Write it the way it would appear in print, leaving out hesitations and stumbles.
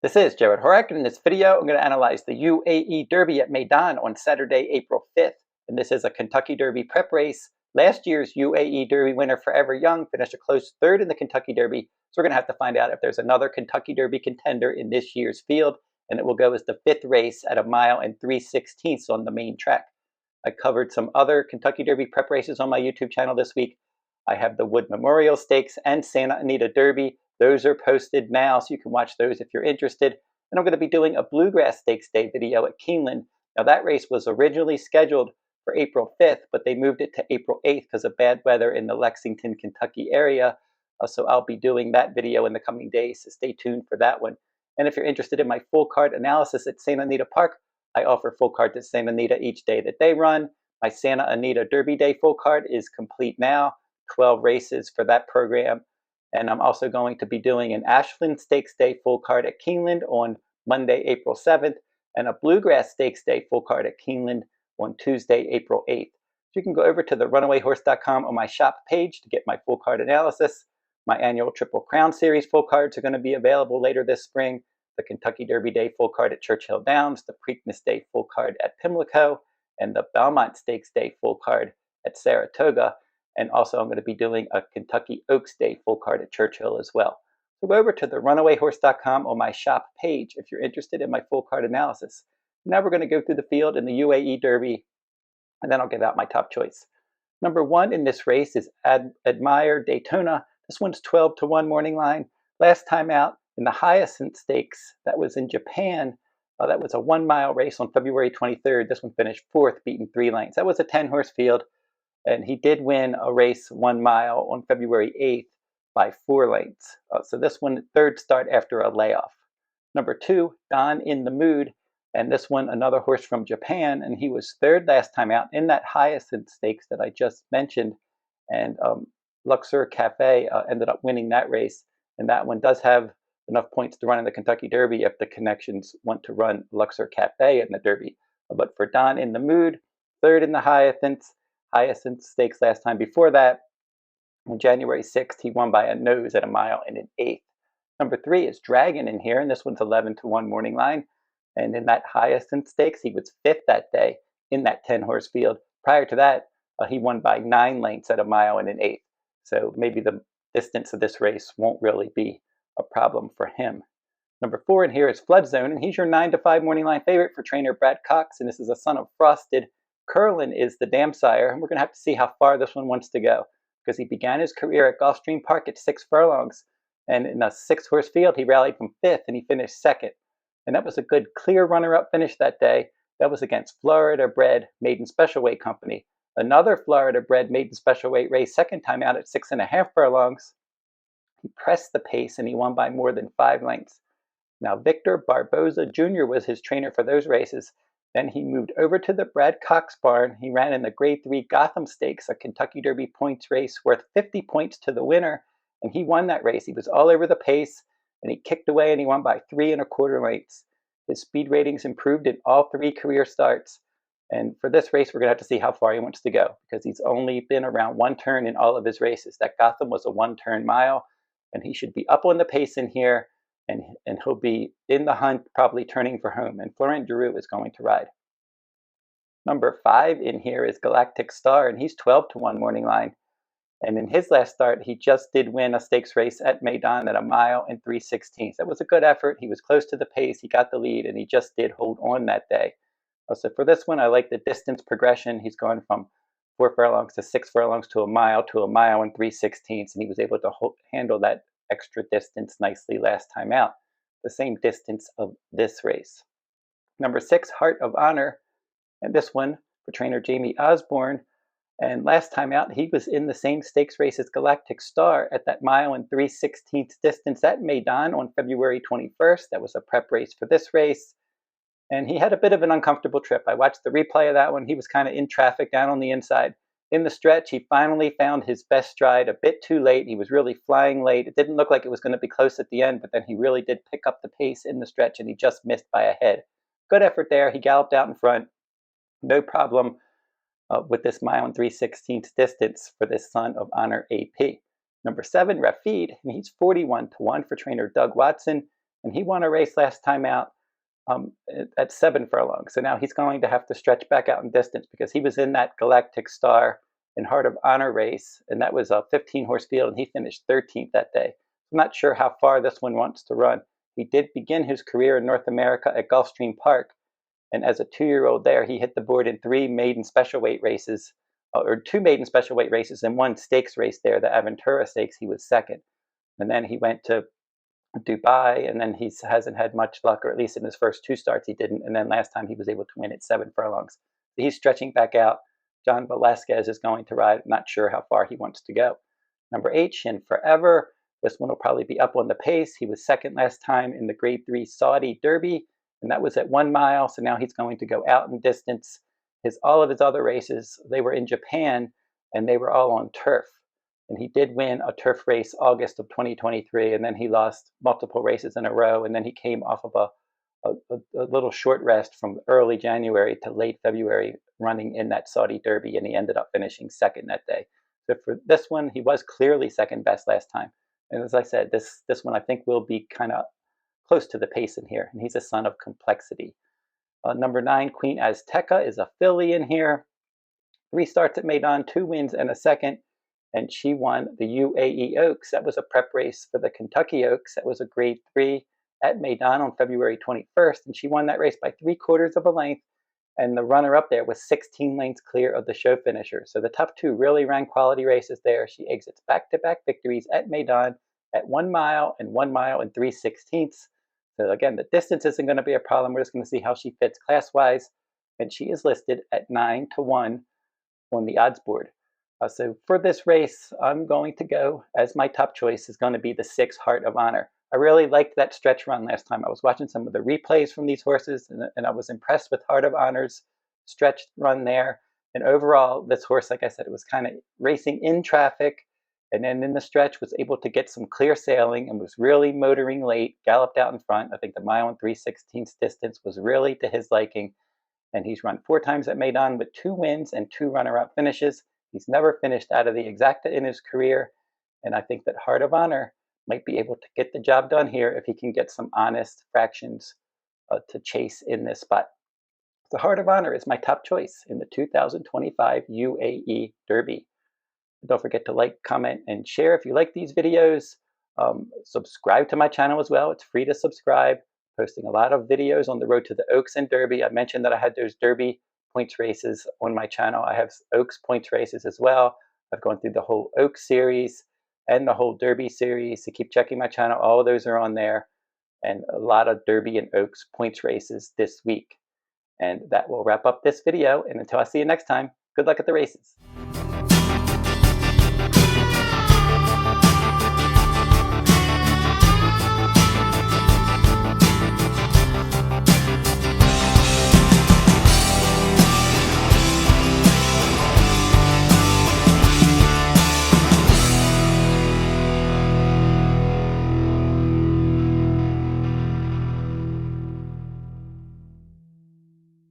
This is Jarrod Horak, and in this video I'm going to analyze the UAE Derby at Meydan on Saturday, April 5th. And this is a Kentucky Derby prep race. Last year's UAE Derby winner Forever Young finished a close third in the Kentucky Derby, so we're going to have to find out if there's another Kentucky Derby contender in this year's field, and it will go as the fifth race at 1 mile and 3/16 on the main track. I covered some other Kentucky Derby prep races on my YouTube channel this week. I have the Wood Memorial Stakes and Santa Anita Derby. Those are posted now, so you can watch those if you're interested. And I'm going to be doing a Bluegrass Stakes Day video at Keeneland. Now, that race was originally scheduled for April 5th, but they moved it to April 8th because of bad weather in the Lexington, Kentucky area. So I'll be doing that video in the coming days, so stay tuned for that one. And if you're interested in my full card analysis at Santa Anita Park, I offer full cards at Santa Anita each day that they run. My Santa Anita Derby Day full card is complete now, 12 races for that program. And I'm also going to be doing an Ashland Stakes Day full card at Keeneland on Monday, April 7th, and a Bluegrass Stakes Day full card at Keeneland on Tuesday, April 8th. So you can go over to the runawayhorse.com on my shop page to get my full card analysis. My annual Triple Crown Series full cards are going to be available later this spring. The Kentucky Derby Day full card at Churchill Downs, the Preakness Day full card at Pimlico, and the Belmont Stakes Day full card at Saratoga. And also I'm going to be doing a Kentucky Oaks Day full card at Churchill as well. So go over to the runawayhorse.com on my shop page if you're interested in my full card analysis. Now we're going to go through the field in the UAE Derby, and then I'll give out my top choice. Number 1 in this race is Admire Daytona. This one's 12-1 morning line. Last time out in the Hyacinth Stakes, that was in Japan. That was a 1 mile race on February 23rd. This one finished 4th, beaten 3 lengths. That was a 10-horse field. And he did win a race 1 mile on February 8th by 4 lengths. So this one, third start after a layoff. Number 2, Don in the Mood. And this one, another horse from Japan. And he was third last time out in that Hyacinth Stakes that I just mentioned. And Luxor Cafe ended up winning that race. And that one does have enough points to run in the Kentucky Derby if the connections want to run Luxor Cafe in the Derby. But for Don in the Mood, third in the Hyacinth Stakes last time. Before that, on January 6th, he won by a nose at 1 mile and an 1/8. Number 3 is Dragon in here, and this one's 11-1 morning line. And in that Hyacinth Stakes, he was 5th that day in that 10-horse field. Prior to that, he won by 9 lengths at 1 mile and an 1/8. So maybe the distance of this race won't really be a problem for him. Number 4 in here is Flood Zone, and he's your 9-5 morning line favorite for trainer Brad Cox, and this is a son of Frosted. Curlin is the dam sire, and we're going to have to see how far this one wants to go, because he began his career at Gulfstream Park at 6 furlongs, and in a 6-horse field, he rallied from 5th, and he finished 2nd. And that was a good clear runner-up finish that day. That was against Florida-bred Meydan Special Weight Company. Another Florida-bred Meydan Special Weight race, second time out at 6.5 furlongs. He pressed the pace, and he won by more than 5 lengths. Now, Victor Barboza Jr. was his trainer for those races. Then he moved over to the Brad Cox barn. He ran in the Grade 3 Gotham Stakes, a Kentucky Derby points race worth 50 points to the winner, and he won that race. He was all over the pace, and he kicked away, and he won by 3 1/4 lengths. His speed ratings improved in all 3 career starts, and for this race, we're going to have to see how far he wants to go, because he's only been around 1 turn in all of his races. That Gotham was a 1-turn mile, and he should be up on the pace in here. And he'll be in the hunt, probably turning for home. And Florent Giroux is going to ride. Number 5 in here is Galactic Star, and he's 12-1 morning line. And in his last start, he just did win a stakes race at Meydan at 1 mile and 3/16. That was a good effort. He was close to the pace. He got the lead, and he just did hold on that day. So for this one, I like the distance progression. He's gone from 4 furlongs to 6 furlongs to 1 mile and 3/16, and he was able to handle that extra distance nicely last time out, the same distance of this race. Number 6, Heart of Honor, and this one for trainer Jamie Osborne. And last time out, he was in the same stakes race as Galactic Star at that 1 mile and 3/16 distance at Meydan on February 21st. That was a prep race for this race. And he had a bit of an uncomfortable trip. I watched the replay of that one. He was kind of in traffic down on the inside. In the stretch, he finally found his best stride a bit too late. He was really flying late. It didn't look like it was going to be close at the end, but then he really did pick up the pace in the stretch, and he just missed by a head. Good effort there. He galloped out in front. No problem with this 1 mile and 3/16 distance for this son of Honor AP. Number 7, Rafid, and he's 41-1 for trainer Doug Watson. and he won a race last time out at 7 furlongs. So now he's going to have to stretch back out in distance because he was in that Galactic Star and Heart of Honor race, and that was a 15-horse field, and he finished 13th that day. I'm not sure how far this one wants to run. He did begin his career in North America at Gulfstream Park, and as a 2-year-old there, he hit the board in 3 maiden special weight races, or 2 maiden special weight races and 1 stakes race there, the Aventura Stakes. He was second. And then he went to Dubai, and then he hasn't had much luck, or at least in his first 2 starts he didn't. And then last time he was able to win at 7 furlongs. So he's stretching back out. John Velasquez is going to ride. Not sure how far he wants to go. Number 8, Shin Forever. This one will probably be up on the pace. He was second last time in the Grade 3 Saudi Derby, and that was at 1 mile. So now he's going to go out in distance. All of his other races, they were in Japan, and they were all on turf. And he did win a turf race August of 2023, and then he lost multiple races in a row, and then he came off of a little short rest from early January to late February running in that Saudi Derby, and he ended up finishing second that day. So for this one, he was clearly second best last time. And as I said, this one I think will be kind of close to the pace in here, and he's a son of complexity. Number 9, Queen Azteca, is a filly in here. 3 starts at Meydan, 2 wins and a second, and she won the UAE Oaks. That was a prep race for the Kentucky Oaks. That was a Grade 3 at Meydan on February 21st, and she won that race by 3/4 of a length, and the runner-up there was 16 lengths clear of the show finisher. So the top 2 really ran quality races there. She exits back-to-back victories at Meydan at 1 mile and 1 mile and 3/16. So again, the distance isn't going to be a problem. We're just going to see how she fits class-wise, and she is listed at 9-1 on the odds board. So for this race, I'm going to go, as my top choice is going to be the 6 Heart of Honor. I really liked that stretch run last time. I was watching some of the replays from these horses, and I was impressed with Heart of Honor's stretch run there. And overall, this horse, like I said, it was kind of racing in traffic, and then in the stretch was able to get some clear sailing and was really motoring late, galloped out in front. I think the 1 mile and 3/16 distance was really to his liking. And he's run 4 times at Meydan with 2 wins and 2 runner-up finishes. He's never finished out of the exacta in his career, and I think that Heart of Honor might be able to get the job done here if he can get some honest fractions to chase in this spot. The Heart of Honor is my top choice in the 2025 UAE Derby. Don't forget to like, comment, and share if you like these videos. Subscribe to my channel as well. It's free to subscribe. Posting a lot of videos on the road to the Oaks and Derby. I mentioned that I had those Derby points races on my channel. I have Oaks points races as well. I've gone through the whole Oaks series and the whole Derby series. So keep checking my channel. All of those are on there. And a lot of Derby and Oaks points races this week. And that will wrap up this video. And until I see you next time, good luck at the races.